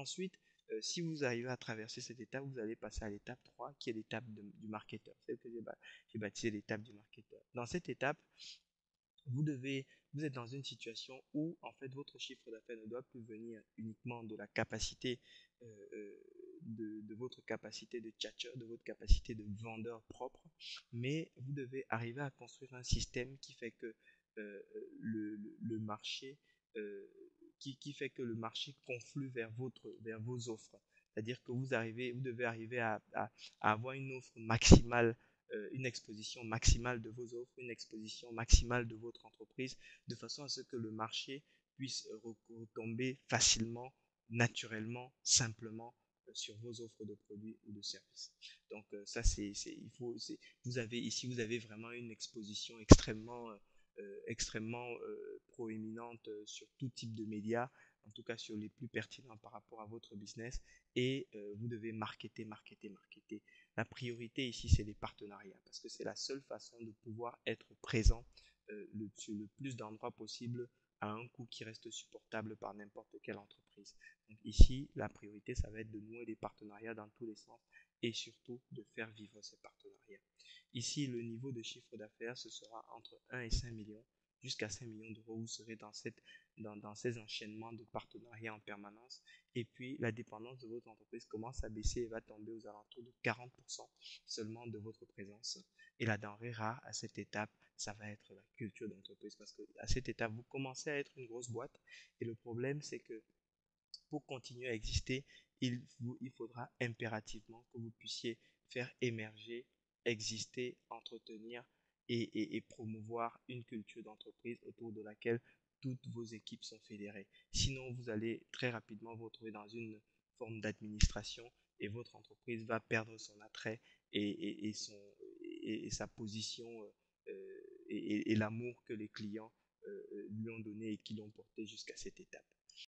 Ensuite, si vous arrivez à traverser cette étape, vous allez passer à l'étape 3, qui est l'étape du marketeur, celle que j'ai baptisée l'étape du marketeur. Dans cette étape, vous devez, vous êtes dans une situation où en fait votre chiffre d'affaires ne doit plus venir uniquement de la capacité de votre capacité de tchatcher, de votre capacité de vendeur propre, mais vous devez arriver à construire un système qui fait que le marché qui fait que le marché conflue vers vos offres. C'est-à-dire que vous devez arriver à avoir une offre maximale, une exposition maximale de vos offres, une exposition maximale de votre entreprise, de façon à ce que le marché puisse retomber facilement, naturellement, simplement sur vos offres de produits ou de services. Donc ça, vous avez vraiment une exposition extrêmement proéminente sur tout type de médias, en tout cas sur les plus pertinents par rapport à votre business, et vous devez marketer. La priorité ici, c'est les partenariats, parce que c'est la seule façon de pouvoir être présent sur le plus d'endroits possible à un coût qui reste supportable par n'importe quelle entreprise. Donc ici, la priorité, ça va être de nouer des partenariats dans tous les sens et surtout de faire vivre ces partenariats. Ici, le niveau de chiffre d'affaires, ce sera entre 1 et 5 millions, jusqu'à 5 millions d'euros. Vous serez dans ces enchaînements de partenariats en permanence. Et puis, la dépendance de votre entreprise commence à baisser et va tomber aux alentours de 40% seulement de votre présence. Et la denrée rare à cette étape, ça va être la culture d'entreprise. Parce qu'à cette étape, vous commencez à être une grosse boîte. Et le problème, c'est que pour continuer à exister, il faudra impérativement que vous puissiez faire émerger, exister, entretenir et promouvoir une culture d'entreprise autour de laquelle toutes vos équipes sont fédérées. Sinon, vous allez très rapidement vous retrouver dans une forme d'administration et votre entreprise va perdre son attrait et sa position et l'amour que les clients lui ont donné et qui l'ont porté jusqu'à cette étape.